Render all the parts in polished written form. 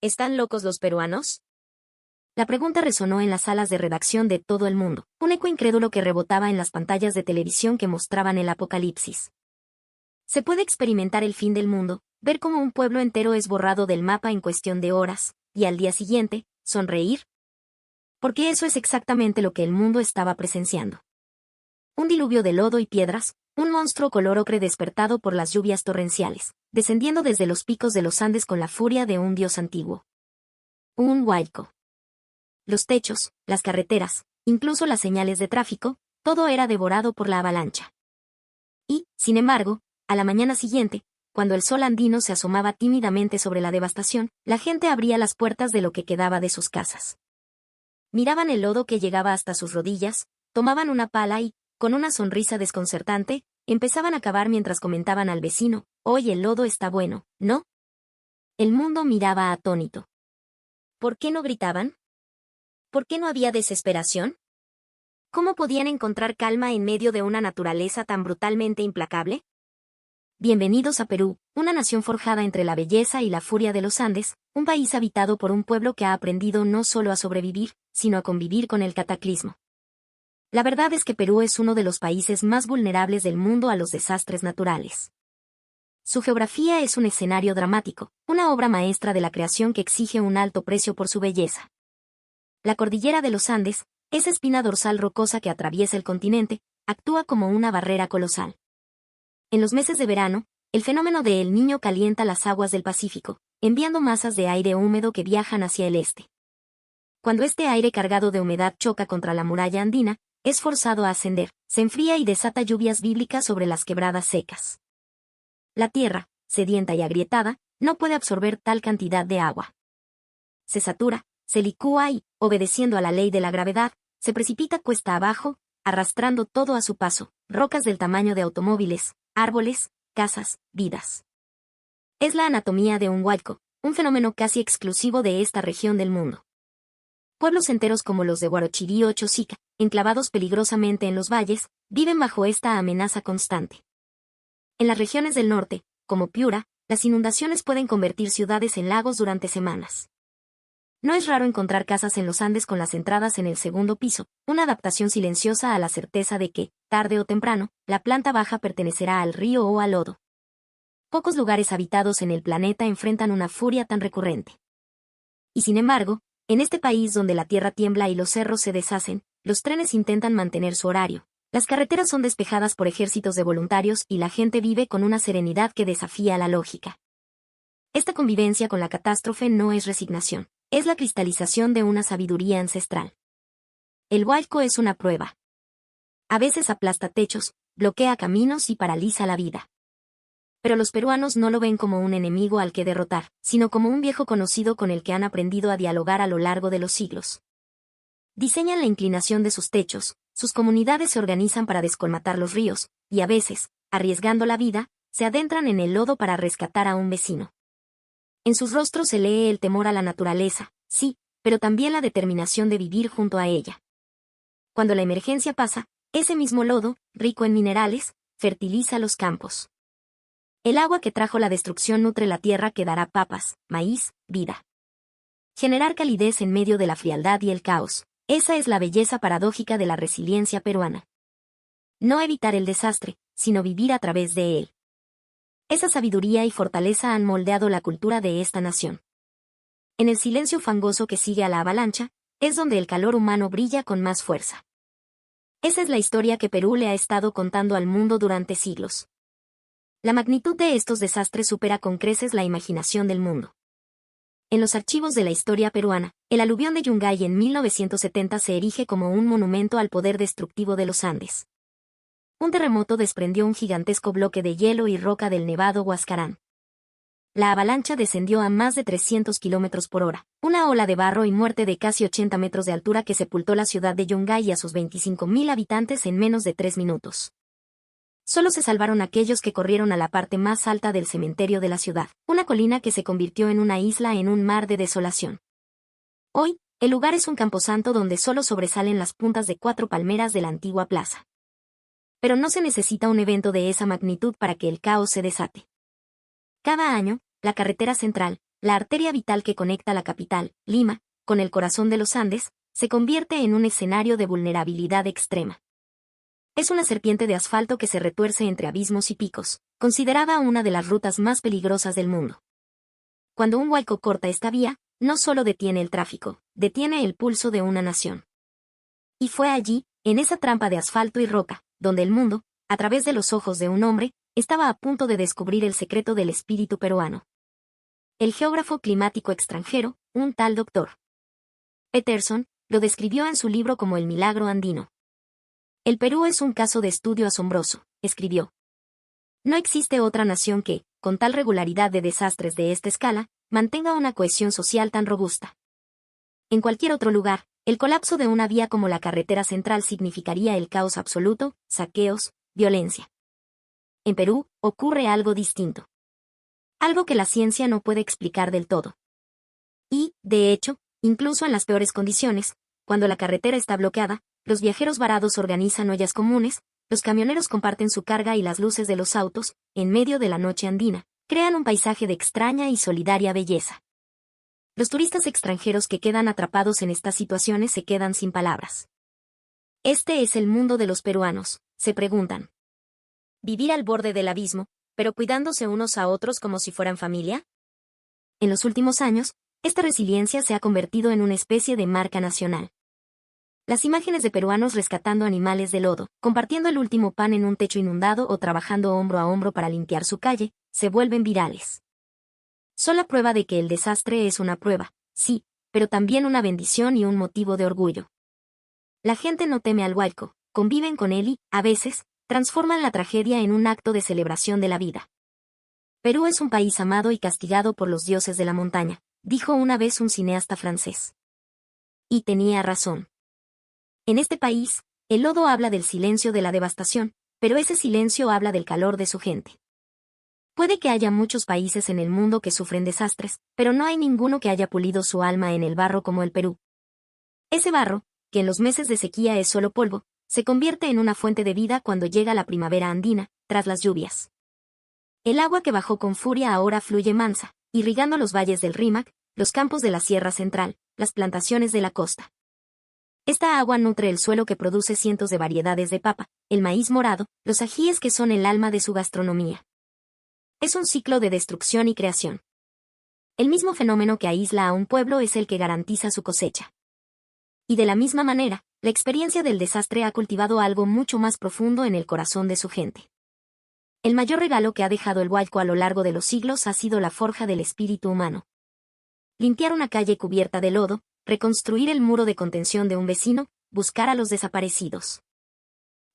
¿Están locos los peruanos? La pregunta resonó en las salas de redacción de todo el mundo, un eco incrédulo que rebotaba en las pantallas de televisión que mostraban el apocalipsis. Se puede experimentar el fin del mundo, ver cómo un pueblo entero es borrado del mapa en cuestión de horas, y al día siguiente, sonreír. Porque eso es exactamente lo que el mundo estaba presenciando. Un diluvio de lodo y piedras, un monstruo color ocre despertado por las lluvias torrenciales, descendiendo desde los picos de los Andes con la furia de un dios antiguo. Un huayco. Los techos, las carreteras, incluso las señales de tráfico, todo era devorado por la avalancha. Y, sin embargo, a la mañana siguiente, cuando el sol andino se asomaba tímidamente sobre la devastación, la gente abría las puertas de lo que quedaba de sus casas. Miraban el lodo que llegaba hasta sus rodillas, tomaban una pala y, con una sonrisa desconcertante, empezaban a cavar mientras comentaban al vecino: «Hoy el lodo está bueno, ¿no?». El mundo miraba atónito. ¿Por qué no gritaban? ¿Por qué no había desesperación? ¿Cómo podían encontrar calma en medio de una naturaleza tan brutalmente implacable? Bienvenidos a Perú, una nación forjada entre la belleza y la furia de los Andes, un país habitado por un pueblo que ha aprendido no solo a sobrevivir, sino a convivir con el cataclismo. La verdad es que Perú es uno de los países más vulnerables del mundo a los desastres naturales. Su geografía es un escenario dramático, una obra maestra de la creación que exige un alto precio por su belleza. La cordillera de los Andes, esa espina dorsal rocosa que atraviesa el continente, actúa como una barrera colosal. En los meses de verano, el fenómeno de El Niño calienta las aguas del Pacífico, enviando masas de aire húmedo que viajan hacia el este. Cuando este aire cargado de humedad choca contra la muralla andina, es forzado a ascender, se enfría y desata lluvias bíblicas sobre las quebradas secas. La tierra, sedienta y agrietada, no puede absorber tal cantidad de agua. Se satura, se licúa y, obedeciendo a la ley de la gravedad, se precipita cuesta abajo, arrastrando todo a su paso, rocas del tamaño de automóviles, árboles, casas, vidas. Es la anatomía de un huayco, un fenómeno casi exclusivo de esta región del mundo. Pueblos enteros como los de Huarochirí o Chosica, enclavados peligrosamente en los valles, viven bajo esta amenaza constante. En las regiones del norte, como Piura, las inundaciones pueden convertir ciudades en lagos durante semanas. No es raro encontrar casas en los Andes con las entradas en el segundo piso, una adaptación silenciosa a la certeza de que, tarde o temprano, la planta baja pertenecerá al río o al lodo. Pocos lugares habitados en el planeta enfrentan una furia tan recurrente. Y sin embargo, en este país donde la tierra tiembla y los cerros se deshacen, los trenes intentan mantener su horario, las carreteras son despejadas por ejércitos de voluntarios y la gente vive con una serenidad que desafía la lógica. Esta convivencia con la catástrofe no es resignación, es la cristalización de una sabiduría ancestral. El huayco es una prueba. A veces aplasta techos, bloquea caminos y paraliza la vida. Pero los peruanos no lo ven como un enemigo al que derrotar, sino como un viejo conocido con el que han aprendido a dialogar a lo largo de los siglos. Diseñan la inclinación de sus techos, sus comunidades se organizan para descolmatar los ríos, y a veces, arriesgando la vida, se adentran en el lodo para rescatar a un vecino. En sus rostros se lee el temor a la naturaleza, sí, pero también la determinación de vivir junto a ella. Cuando la emergencia pasa, ese mismo lodo, rico en minerales, fertiliza los campos. El agua que trajo la destrucción nutre la tierra que dará papas, maíz, vida. Generar calidez en medio de la frialdad y el caos, esa es la belleza paradójica de la resiliencia peruana. No evitar el desastre, sino vivir a través de él. Esa sabiduría y fortaleza han moldeado la cultura de esta nación. En el silencio fangoso que sigue a la avalancha, es donde el calor humano brilla con más fuerza. Esa es la historia que Perú le ha estado contando al mundo durante siglos. La magnitud de estos desastres supera con creces la imaginación del mundo. En los archivos de la historia peruana, el aluvión de Yungay en 1970 se erige como un monumento al poder destructivo de los Andes. Un terremoto desprendió un gigantesco bloque de hielo y roca del Nevado Huascarán. La avalancha descendió a más de 300 km por hora, una ola de barro y muerte de casi 80 metros de altura que sepultó la ciudad de Yungay y a sus 25.000 habitantes en menos de 3 minutos. Solo se salvaron aquellos que corrieron a la parte más alta del cementerio de la ciudad, una colina que se convirtió en una isla en un mar de desolación. Hoy, el lugar es un camposanto donde solo sobresalen las puntas de 4 palmeras de la antigua plaza. Pero no se necesita un evento de esa magnitud para que el caos se desate. Cada año, la carretera central, la arteria vital que conecta la capital, Lima, con el corazón de los Andes, se convierte en un escenario de vulnerabilidad extrema. Es una serpiente de asfalto que se retuerce entre abismos y picos, considerada una de las rutas más peligrosas del mundo. Cuando un huaico corta esta vía, no solo detiene el tráfico, detiene el pulso de una nación. Y fue allí, en esa trampa de asfalto y roca, donde el mundo, a través de los ojos de un hombre, estaba a punto de descubrir el secreto del espíritu peruano. El geógrafo climático extranjero, un tal Dr. Peterson, lo describió en su libro como el milagro andino. El Perú es un caso de estudio asombroso, escribió. No existe otra nación que, con tal regularidad de desastres de esta escala, mantenga una cohesión social tan robusta. En cualquier otro lugar, el colapso de una vía como la carretera central significaría el caos absoluto, saqueos, violencia. En Perú, ocurre algo distinto. Algo que la ciencia no puede explicar del todo. Y, de hecho, incluso en las peores condiciones, cuando la carretera está bloqueada, los viajeros varados organizan ollas comunes, los camioneros comparten su carga y las luces de los autos, en medio de la noche andina, crean un paisaje de extraña y solidaria belleza. Los turistas extranjeros que quedan atrapados en estas situaciones se quedan sin palabras. Este es el mundo de los peruanos, se preguntan. ¿Vivir al borde del abismo, pero cuidándose unos a otros como si fueran familia? En los últimos años, esta resiliencia se ha convertido en una especie de marca nacional. Las imágenes de peruanos rescatando animales de lodo, compartiendo el último pan en un techo inundado o trabajando hombro a hombro para limpiar su calle, se vuelven virales. Son la prueba de que el desastre es una prueba, sí, pero también una bendición y un motivo de orgullo. La gente no teme al huaico, conviven con él y, a veces, transforman la tragedia en un acto de celebración de la vida. Perú es un país amado y castigado por los dioses de la montaña, dijo una vez un cineasta francés. Y tenía razón. En este país, el lodo habla del silencio de la devastación, pero ese silencio habla del calor de su gente. Puede que haya muchos países en el mundo que sufren desastres, pero no hay ninguno que haya pulido su alma en el barro como el Perú. Ese barro, que en los meses de sequía es solo polvo, se convierte en una fuente de vida cuando llega la primavera andina, tras las lluvias. El agua que bajó con furia ahora fluye mansa, irrigando los valles del Rímac, los campos de la Sierra Central, las plantaciones de la costa. Esta agua nutre el suelo que produce cientos de variedades de papa, el maíz morado, los ajíes que son el alma de su gastronomía. Es un ciclo de destrucción y creación. El mismo fenómeno que aísla a un pueblo es el que garantiza su cosecha. Y de la misma manera, la experiencia del desastre ha cultivado algo mucho más profundo en el corazón de su gente. El mayor regalo que ha dejado el huaico a lo largo de los siglos ha sido la forja del espíritu humano. Limpiar una calle cubierta de lodo, reconstruir el muro de contención de un vecino, buscar a los desaparecidos.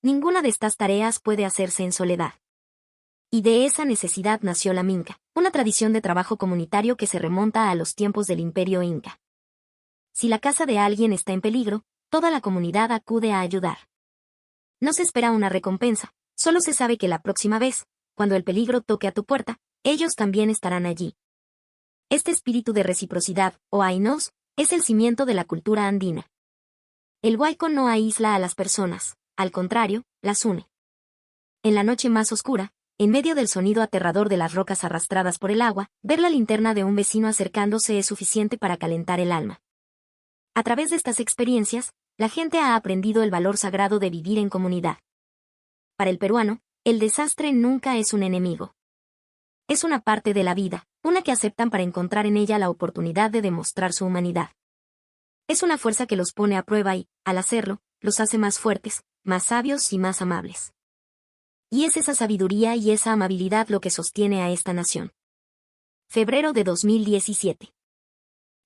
Ninguna de estas tareas puede hacerse en soledad. Y de esa necesidad nació la Minca, una tradición de trabajo comunitario que se remonta a los tiempos del Imperio Inca. Si la casa de alguien está en peligro, toda la comunidad acude a ayudar. No se espera una recompensa, solo se sabe que la próxima vez, cuando el peligro toque a tu puerta, ellos también estarán allí. Este espíritu de reciprocidad, o ainos, es el cimiento de la cultura andina. El huaico no aísla a las personas, al contrario, las une. En la noche más oscura, en medio del sonido aterrador de las rocas arrastradas por el agua, ver la linterna de un vecino acercándose es suficiente para calentar el alma. A través de estas experiencias, la gente ha aprendido el valor sagrado de vivir en comunidad. Para el peruano, el desastre nunca es un enemigo. Es una parte de la vida, una que aceptan para encontrar en ella la oportunidad de demostrar su humanidad. Es una fuerza que los pone a prueba y, al hacerlo, los hace más fuertes, más sabios y más amables. Y es esa sabiduría y esa amabilidad lo que sostiene a esta nación. Febrero de 2017.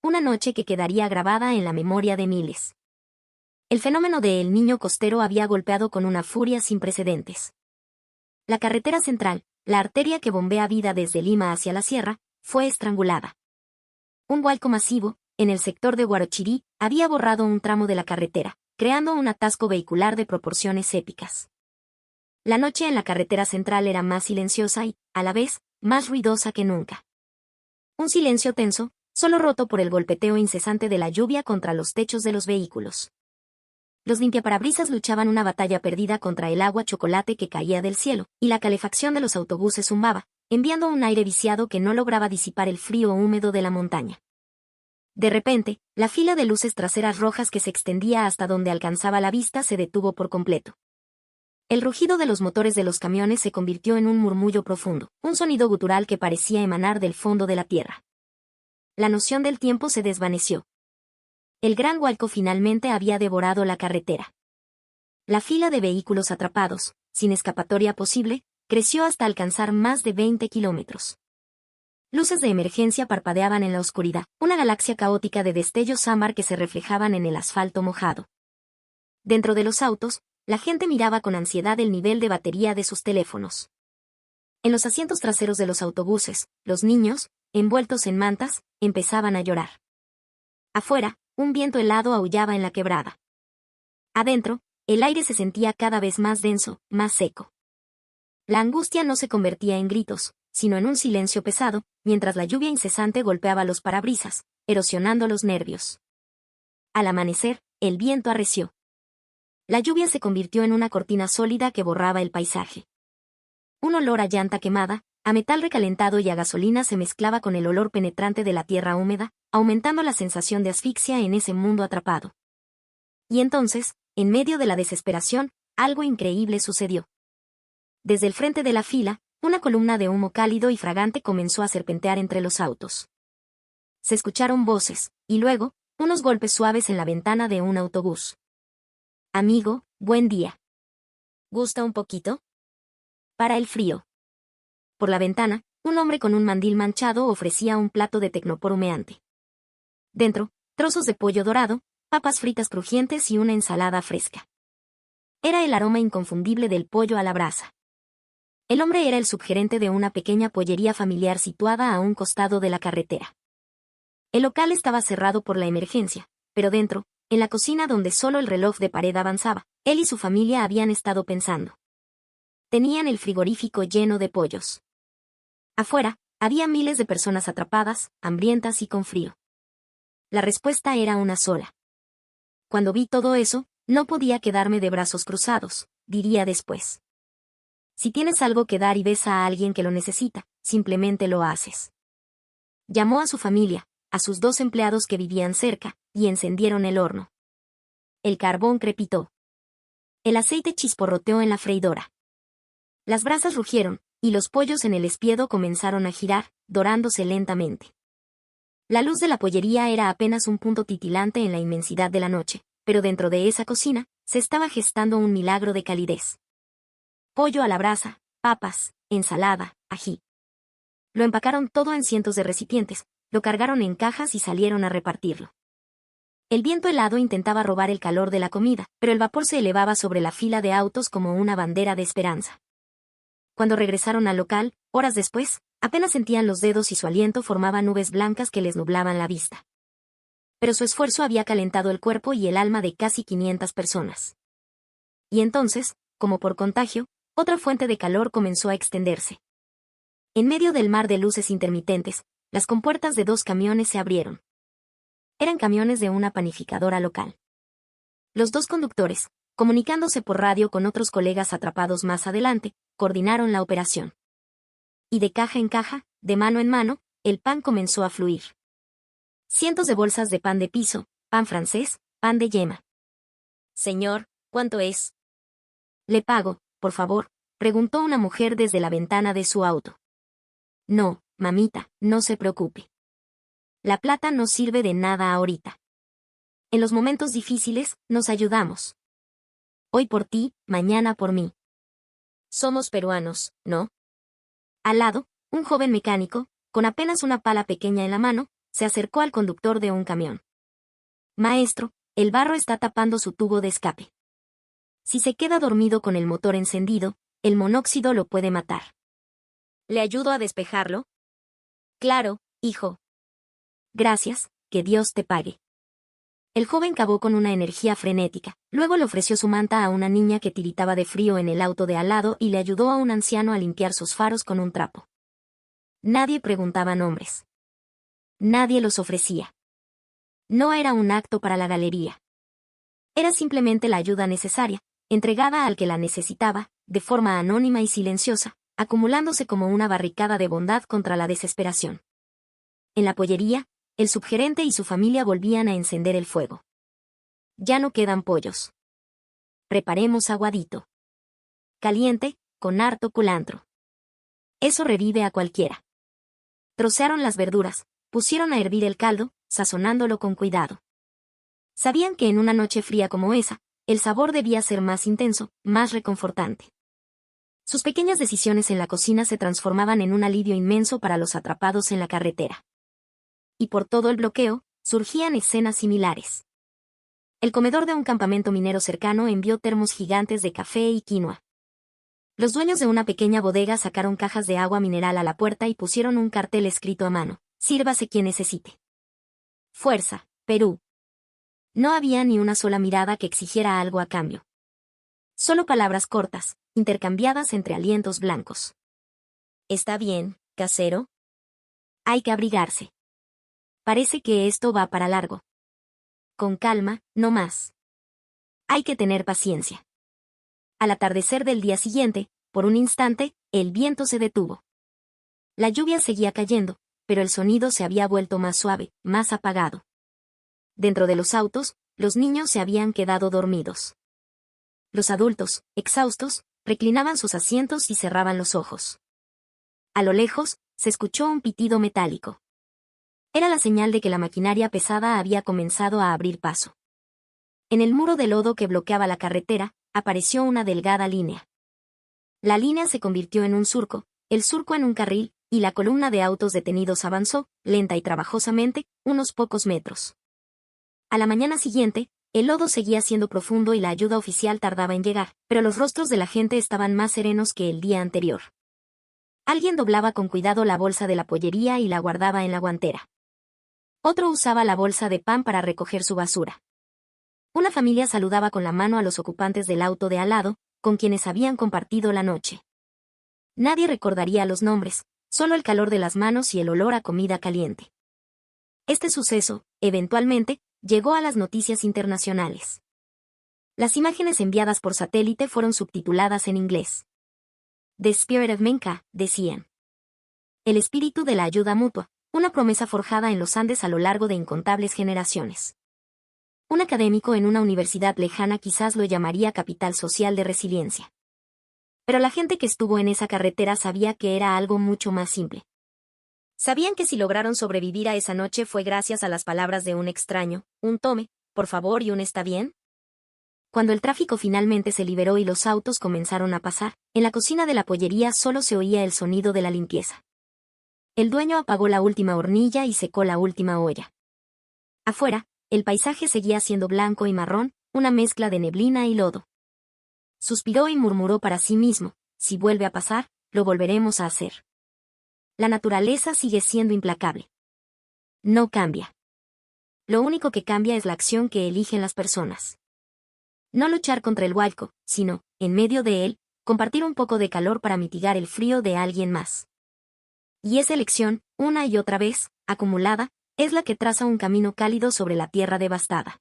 Una noche que quedaría grabada en la memoria de miles. El fenómeno de El Niño costero había golpeado con una furia sin precedentes. La carretera central, la arteria que bombea vida desde Lima hacia la sierra, fue estrangulada. Un huaico masivo, en el sector de Huarochirí, había borrado un tramo de la carretera, creando un atasco vehicular de proporciones épicas. La noche en la carretera central era más silenciosa y, a la vez, más ruidosa que nunca. Un silencio tenso, solo roto por el golpeteo incesante de la lluvia contra los techos de los vehículos. Los limpiaparabrisas luchaban una batalla perdida contra el agua chocolate que caía del cielo, y la calefacción de los autobuses zumbaba, enviando un aire viciado que no lograba disipar el frío húmedo de la montaña. De repente, la fila de luces traseras rojas que se extendía hasta donde alcanzaba la vista se detuvo por completo. El rugido de los motores de los camiones se convirtió en un murmullo profundo, un sonido gutural que parecía emanar del fondo de la tierra. La noción del tiempo se desvaneció. El gran hualco finalmente había devorado la carretera. La fila de vehículos atrapados, sin escapatoria posible, creció hasta alcanzar más de 20 kilómetros. Luces de emergencia parpadeaban en la oscuridad, una galaxia caótica de destellos ámbar que se reflejaban en el asfalto mojado. Dentro de los autos, la gente miraba con ansiedad el nivel de batería de sus teléfonos. En los asientos traseros de los autobuses, los niños, envueltos en mantas, empezaban a llorar. Afuera, un viento helado aullaba en la quebrada. Adentro, el aire se sentía cada vez más denso, más seco. La angustia no se convertía en gritos, sino en un silencio pesado, mientras la lluvia incesante golpeaba los parabrisas, erosionando los nervios. Al amanecer, el viento arreció. La lluvia se convirtió en una cortina sólida que borraba el paisaje. Un olor a llanta quemada, a metal recalentado y a gasolina se mezclaba con el olor penetrante de la tierra húmeda, aumentando la sensación de asfixia en ese mundo atrapado. Y entonces, en medio de la desesperación, algo increíble sucedió. Desde el frente de la fila, una columna de humo cálido y fragante comenzó a serpentear entre los autos. Se escucharon voces, y luego, unos golpes suaves en la ventana de un autobús. Amigo, buen día. ¿Gusta un poquito? Para el frío. Por la ventana, un hombre con un mandil manchado ofrecía un plato de tecnopor humeante. Dentro, trozos de pollo dorado, papas fritas crujientes y una ensalada fresca. Era el aroma inconfundible del pollo a la brasa. El hombre era el subgerente de una pequeña pollería familiar situada a un costado de la carretera. El local estaba cerrado por la emergencia, pero dentro, en la cocina donde solo el reloj de pared avanzaba, él y su familia habían estado pensando. Tenían el frigorífico lleno de pollos. Afuera, había miles de personas atrapadas, hambrientas y con frío. La respuesta era una sola. Cuando vi todo eso, no podía quedarme de brazos cruzados, diría después. Si tienes algo que dar y ves a alguien que lo necesita, simplemente lo haces. Llamó a su familia, a sus 2 empleados que vivían cerca, y encendieron el horno. El carbón crepitó. El aceite chisporroteó en la freidora. Las brasas rugieron, y los pollos en el espiedo comenzaron a girar, dorándose lentamente. La luz de la pollería era apenas un punto titilante en la inmensidad de la noche, pero dentro de esa cocina, se estaba gestando un milagro de calidez. Pollo a la brasa, papas, ensalada, ají. Lo empacaron todo en cientos de recipientes, lo cargaron en cajas y salieron a repartirlo. El viento helado intentaba robar el calor de la comida, pero el vapor se elevaba sobre la fila de autos como una bandera de esperanza. Cuando regresaron al local, horas después, apenas sentían los dedos y su aliento formaba nubes blancas que les nublaban la vista. Pero su esfuerzo había calentado el cuerpo y el alma de casi 500 personas. Y entonces, como por contagio, otra fuente de calor comenzó a extenderse. En medio del mar de luces intermitentes, las compuertas de 2 camiones se abrieron. Eran camiones de una panificadora local. Los 2 conductores, comunicándose por radio con otros colegas atrapados más adelante, coordinaron la operación. Y de caja en caja, de mano en mano, el pan comenzó a fluir. Cientos de bolsas de pan de piso, pan francés, pan de yema. Señor, ¿cuánto es? Le pago, por favor, preguntó una mujer desde la ventana de su auto. No, mamita, no se preocupe. La plata no sirve de nada ahorita. En los momentos difíciles, nos ayudamos. Hoy por ti, mañana por mí. Somos peruanos, ¿no? Al lado, un joven mecánico, con apenas una pala pequeña en la mano, se acercó al conductor de un camión. Maestro, el barro está tapando su tubo de escape. Si se queda dormido con el motor encendido, el monóxido lo puede matar. ¿Le ayudo a despejarlo? Claro, hijo. Gracias, que Dios te pague. El joven cavó con una energía frenética, luego le ofreció su manta a una niña que tiritaba de frío en el auto de al lado y le ayudó a un anciano a limpiar sus faros con un trapo. Nadie preguntaba nombres. Nadie los ofrecía. No era un acto para la galería. Era simplemente la ayuda necesaria, entregada al que la necesitaba, de forma anónima y silenciosa, acumulándose como una barricada de bondad contra la desesperación. En la pollería, el subgerente y su familia volvían a encender el fuego. Ya no quedan pollos. Preparemos aguadito. Caliente, con harto culantro. Eso revive a cualquiera. Trocearon las verduras, pusieron a hervir el caldo, sazonándolo con cuidado. Sabían que en una noche fría como esa, el sabor debía ser más intenso, más reconfortante. Sus pequeñas decisiones en la cocina se transformaban en un alivio inmenso para los atrapados en la carretera. Y por todo el bloqueo, surgían escenas similares. El comedor de un campamento minero cercano envió termos gigantes de café y quinoa. Los dueños de una pequeña bodega sacaron cajas de agua mineral a la puerta y pusieron un cartel escrito a mano: sírvase quien necesite. Fuerza, Perú. No había ni una sola mirada que exigiera algo a cambio. Solo palabras cortas, intercambiadas entre alientos blancos. ¿Está bien, casero? Hay que abrigarse. Parece que esto va para largo. Con calma, no más. Hay que tener paciencia. Al atardecer del día siguiente, por un instante, el viento se detuvo. La lluvia seguía cayendo, pero el sonido se había vuelto más suave, más apagado. Dentro de los autos, los niños se habían quedado dormidos. Los adultos, exhaustos, reclinaban sus asientos y cerraban los ojos. A lo lejos, se escuchó un pitido metálico. Era la señal de que la maquinaria pesada había comenzado a abrir paso. En el muro de lodo que bloqueaba la carretera, apareció una delgada línea. La línea se convirtió en un surco, el surco en un carril, y la columna de autos detenidos avanzó, lenta y trabajosamente, unos pocos metros. A la mañana siguiente, el lodo seguía siendo profundo y la ayuda oficial tardaba en llegar, pero los rostros de la gente estaban más serenos que el día anterior. Alguien doblaba con cuidado la bolsa de la pollería y la guardaba en la guantera. Otro usaba la bolsa de pan para recoger su basura. Una familia saludaba con la mano a los ocupantes del auto de al lado, con quienes habían compartido la noche. Nadie recordaría los nombres, solo el calor de las manos y el olor a comida caliente. Este suceso, eventualmente, llegó a las noticias internacionales. Las imágenes enviadas por satélite fueron subtituladas en inglés. The Spirit of Minca, decían. El espíritu de la ayuda mutua, una promesa forjada en los Andes a lo largo de incontables generaciones. Un académico en una universidad lejana quizás lo llamaría capital social de resiliencia. Pero la gente que estuvo en esa carretera sabía que era algo mucho más simple. Sabían que si lograron sobrevivir a esa noche fue gracias a las palabras de un extraño, un tome, por favor y un está bien. Cuando el tráfico finalmente se liberó y los autos comenzaron a pasar, en la cocina de la pollería solo se oía el sonido de la limpieza. El dueño apagó la última hornilla y secó la última olla. Afuera, el paisaje seguía siendo blanco y marrón, una mezcla de neblina y lodo. Suspiró y murmuró para sí mismo: si vuelve a pasar, lo volveremos a hacer. La naturaleza sigue siendo implacable. No cambia. Lo único que cambia es la acción que eligen las personas. No luchar contra el hualco, sino, en medio de él, compartir un poco de calor para mitigar el frío de alguien más. Y esa elección, una y otra vez, acumulada, es la que traza un camino cálido sobre la tierra devastada.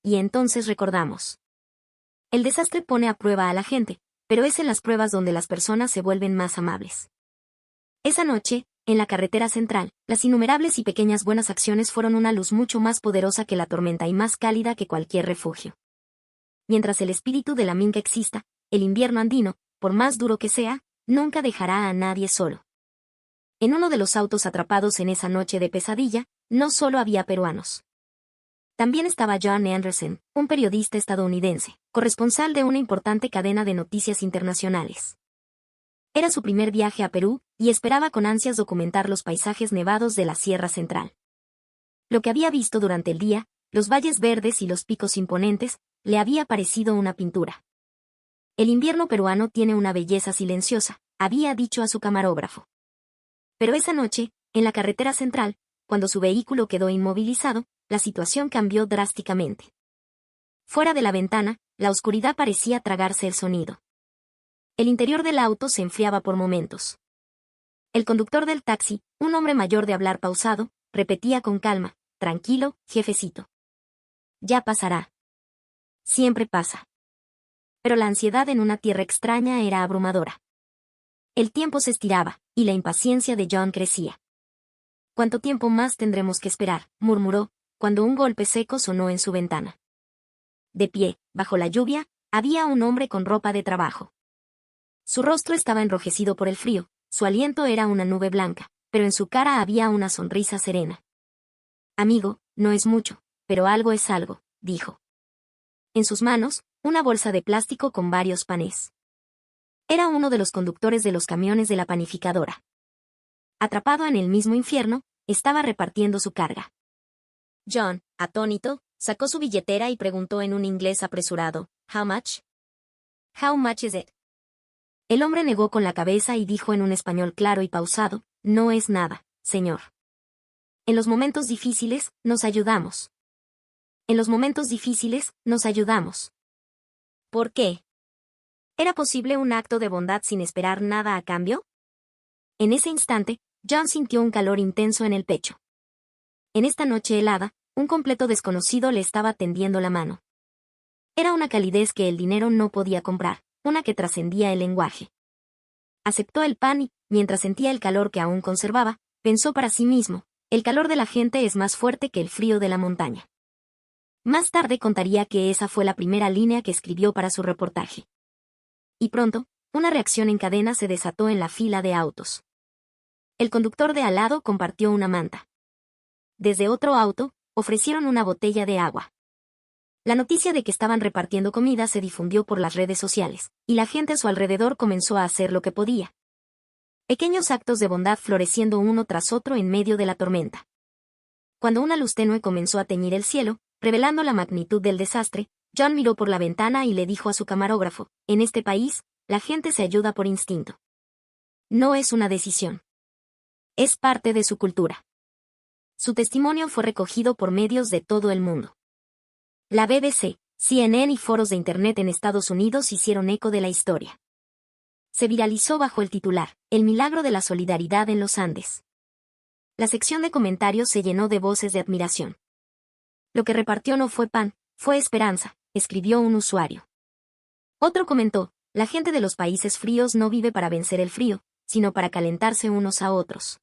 Y entonces recordamos. El desastre pone a prueba a la gente, pero es en las pruebas donde las personas se vuelven más amables. Esa noche, en la carretera central, las innumerables y pequeñas buenas acciones fueron una luz mucho más poderosa que la tormenta y más cálida que cualquier refugio. Mientras el espíritu de la Minca exista, el invierno andino, por más duro que sea, nunca dejará a nadie solo. En uno de los autos atrapados en esa noche de pesadilla, no solo había peruanos. También estaba John Anderson, un periodista estadounidense, corresponsal de una importante cadena de noticias internacionales. Era su primer viaje a Perú, y esperaba con ansias documentar los paisajes nevados de la Sierra Central. Lo que había visto durante el día, los valles verdes y los picos imponentes, le había parecido una pintura. El invierno peruano tiene una belleza silenciosa, había dicho a su camarógrafo. Pero esa noche, en la carretera central, cuando su vehículo quedó inmovilizado, la situación cambió drásticamente. Fuera de la ventana, la oscuridad parecía tragarse el sonido. El interior del auto se enfriaba por momentos. El conductor del taxi, un hombre mayor de hablar pausado, repetía con calma: tranquilo, jefecito. Ya pasará. Siempre pasa. Pero la ansiedad en una tierra extraña era abrumadora. El tiempo se estiraba, y la impaciencia de John crecía. ¿Cuánto tiempo más tendremos que esperar?, murmuró, cuando un golpe seco sonó en su ventana. De pie, bajo la lluvia, había un hombre con ropa de trabajo. Su rostro estaba enrojecido por el frío, su aliento era una nube blanca, pero en su cara había una sonrisa serena. Amigo, no es mucho, pero algo es algo, dijo. En sus manos, una bolsa de plástico con varios panes. Era uno de los conductores de los camiones de la panificadora. Atrapado en el mismo infierno, estaba repartiendo su carga. John, atónito, sacó su billetera y preguntó en un inglés apresurado, «¿How much?» «How much is it?» El hombre negó con la cabeza y dijo en un español claro y pausado, «No es nada, señor. En los momentos difíciles, nos ayudamos. En los momentos difíciles, nos ayudamos». ¿Por qué? ¿Era posible un acto de bondad sin esperar nada a cambio? En ese instante, John sintió un calor intenso en el pecho. En esta noche helada, un completo desconocido le estaba tendiendo la mano. Era una calidez que el dinero no podía comprar, una que trascendía el lenguaje. Aceptó el pan y, mientras sentía el calor que aún conservaba, pensó para sí mismo, el calor de la gente es más fuerte que el frío de la montaña. Más tarde contaría que esa fue la primera línea que escribió para su reportaje. Y pronto, una reacción en cadena se desató en la fila de autos. El conductor de al lado compartió una manta. Desde otro auto, ofrecieron una botella de agua. La noticia de que estaban repartiendo comida se difundió por las redes sociales, y la gente a su alrededor comenzó a hacer lo que podía. Pequeños actos de bondad floreciendo uno tras otro en medio de la tormenta. Cuando una luz tenue comenzó a teñir el cielo, revelando la magnitud del desastre, John miró por la ventana y le dijo a su camarógrafo, «En este país, la gente se ayuda por instinto. No es una decisión. Es parte de su cultura». Su testimonio fue recogido por medios de todo el mundo. La BBC, CNN y foros de Internet en Estados Unidos hicieron eco de la historia. Se viralizó bajo el titular, «El milagro de la solidaridad en los Andes». La sección de comentarios se llenó de voces de admiración. «Lo que repartió no fue pan, fue esperanza», escribió un usuario. Otro comentó, «La gente de los países fríos no vive para vencer el frío, sino para calentarse unos a otros».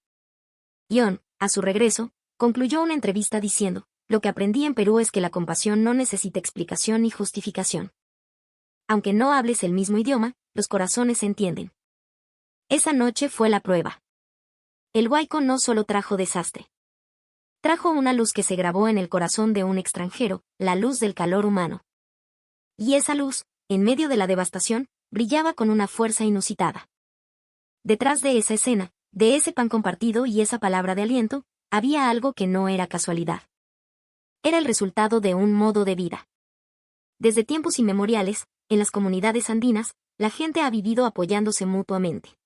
John, a su regreso, concluyó una entrevista diciendo, «Lo que aprendí en Perú es que la compasión no necesita explicación ni justificación. Aunque no hables el mismo idioma, los corazones se entienden». Esa noche fue la prueba. El huaico no solo trajo desastre. Trajo una luz que se grabó en el corazón de un extranjero, la luz del calor humano. Y esa luz, en medio de la devastación, brillaba con una fuerza inusitada. Detrás de esa escena, de ese pan compartido y esa palabra de aliento, había algo que no era casualidad. Era el resultado de un modo de vida. Desde tiempos inmemoriales, en las comunidades andinas, la gente ha vivido apoyándose mutuamente.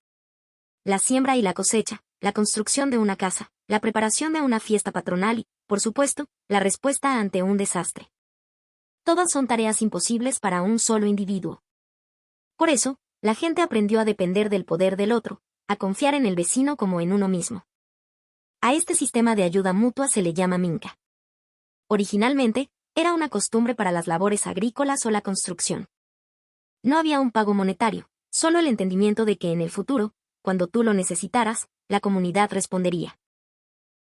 La siembra y la cosecha, la construcción de una casa, la preparación de una fiesta patronal y, por supuesto, la respuesta ante un desastre. Todas son tareas imposibles para un solo individuo. Por eso, la gente aprendió a depender del poder del otro, a confiar en el vecino como en uno mismo. A este sistema de ayuda mutua se le llama minca. Originalmente, era una costumbre para las labores agrícolas o la construcción. No había un pago monetario, solo el entendimiento de que en el futuro, cuando tú lo necesitaras, la comunidad respondería.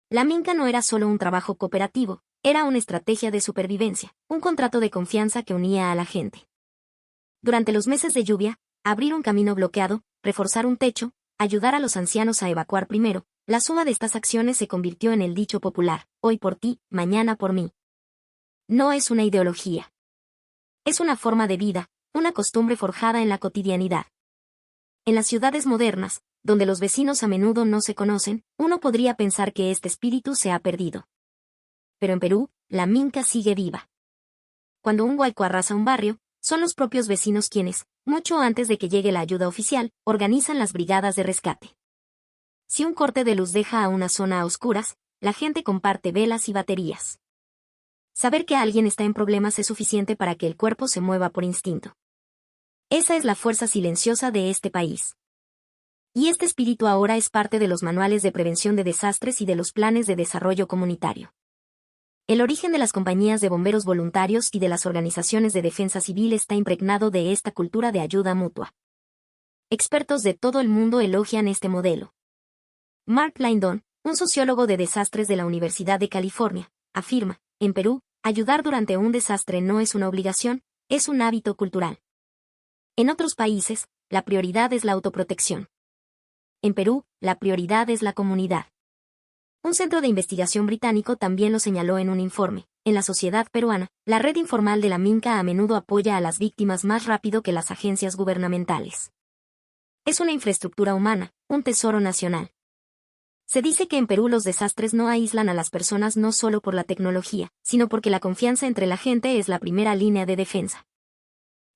La minca no era solo un trabajo cooperativo, era una estrategia de supervivencia, un contrato de confianza que unía a la gente. Durante los meses de lluvia, abrir un camino bloqueado, reforzar un techo, ayudar a los ancianos a evacuar primero, la suma de estas acciones se convirtió en el dicho popular, hoy por ti, mañana por mí. No es una ideología. Es una forma de vida, una costumbre forjada en la cotidianidad. En las ciudades modernas, donde los vecinos a menudo no se conocen, uno podría pensar que este espíritu se ha perdido. Pero en Perú, la minca sigue viva. Cuando un huaico arrasa un barrio, son los propios vecinos quienes, mucho antes de que llegue la ayuda oficial, organizan las brigadas de rescate. Si un corte de luz deja a una zona a oscuras, la gente comparte velas y baterías. Saber que alguien está en problemas es suficiente para que el cuerpo se mueva por instinto. Esa es la fuerza silenciosa de este país. Y este espíritu ahora es parte de los manuales de prevención de desastres y de los planes de desarrollo comunitario. El origen de las compañías de bomberos voluntarios y de las organizaciones de defensa civil está impregnado de esta cultura de ayuda mutua. Expertos de todo el mundo elogian este modelo. Mark Lyndon, un sociólogo de desastres de la Universidad de California, afirma, en Perú, ayudar durante un desastre no es una obligación, es un hábito cultural. En otros países, la prioridad es la autoprotección. En Perú, la prioridad es la comunidad. Un centro de investigación británico también lo señaló en un informe. En la sociedad peruana, la red informal de la Minca a menudo apoya a las víctimas más rápido que las agencias gubernamentales. Es una infraestructura humana, un tesoro nacional. Se dice que en Perú los desastres no aíslan a las personas no solo por la tecnología, sino porque la confianza entre la gente es la primera línea de defensa.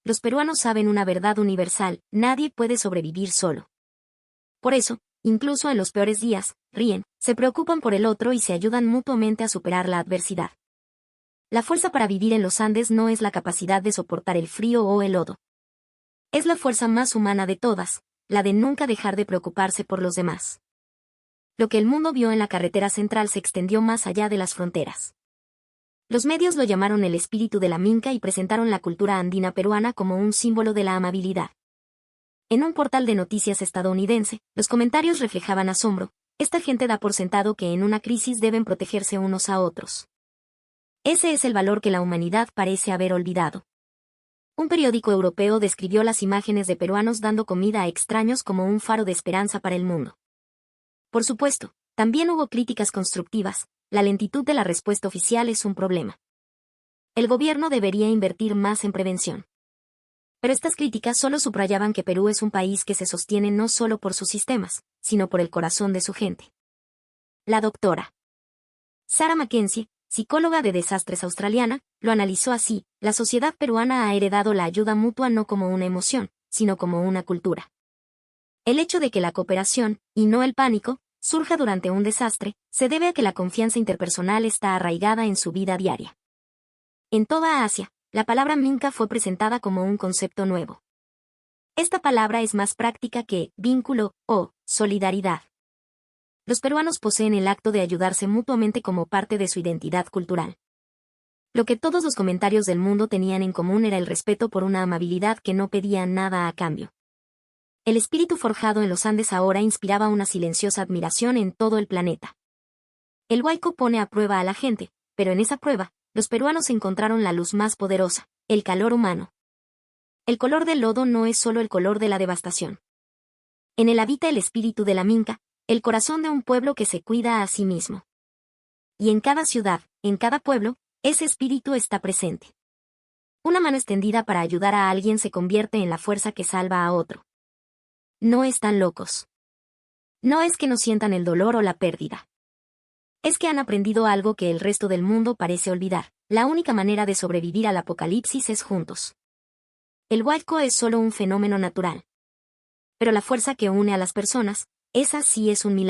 Los peruanos saben una verdad universal: nadie puede sobrevivir solo. Por eso, incluso en los peores días, ríen, se preocupan por el otro y se ayudan mutuamente a superar la adversidad. La fuerza para vivir en los Andes no es la capacidad de soportar el frío o el lodo. Es la fuerza más humana de todas, la de nunca dejar de preocuparse por los demás. Lo que el mundo vio en la carretera central se extendió más allá de las fronteras. Los medios lo llamaron el espíritu de la Minca y presentaron la cultura andina peruana como un símbolo de la amabilidad. En un portal de noticias estadounidense, los comentarios reflejaban asombro: esta gente da por sentado que en una crisis deben protegerse unos a otros. Ese es el valor que la humanidad parece haber olvidado. Un periódico europeo describió las imágenes de peruanos dando comida a extraños como un faro de esperanza para el mundo. Por supuesto, también hubo críticas constructivas: la lentitud de la respuesta oficial es un problema. El gobierno debería invertir más en prevención. Pero estas críticas solo subrayaban que Perú es un país que se sostiene no solo por sus sistemas, sino por el corazón de su gente. La doctora Sarah Mackenzie, psicóloga de desastres australiana, lo analizó así: la sociedad peruana ha heredado la ayuda mutua no como una emoción, sino como una cultura. El hecho de que la cooperación, y no el pánico, surja durante un desastre, se debe a que la confianza interpersonal está arraigada en su vida diaria. En toda Asia, la palabra Minca fue presentada como un concepto nuevo. Esta palabra es más práctica que vínculo o solidaridad. Los peruanos poseen el acto de ayudarse mutuamente como parte de su identidad cultural. Lo que todos los comentarios del mundo tenían en común era el respeto por una amabilidad que no pedía nada a cambio. El espíritu forjado en los Andes ahora inspiraba una silenciosa admiración en todo el planeta. El huayco pone a prueba a la gente, pero en esa prueba, los peruanos encontraron la luz más poderosa: el calor humano. El color del lodo no es solo el color de la devastación. En él habita el espíritu de la Minca, el corazón de un pueblo que se cuida a sí mismo. Y en cada ciudad, en cada pueblo, ese espíritu está presente. Una mano extendida para ayudar a alguien se convierte en la fuerza que salva a otro. No están locos. No es que no sientan el dolor o la pérdida. Es que han aprendido algo que el resto del mundo parece olvidar: la única manera de sobrevivir al apocalipsis es juntos. El huayco es solo un fenómeno natural. Pero la fuerza que une a las personas, esa sí es un milagro.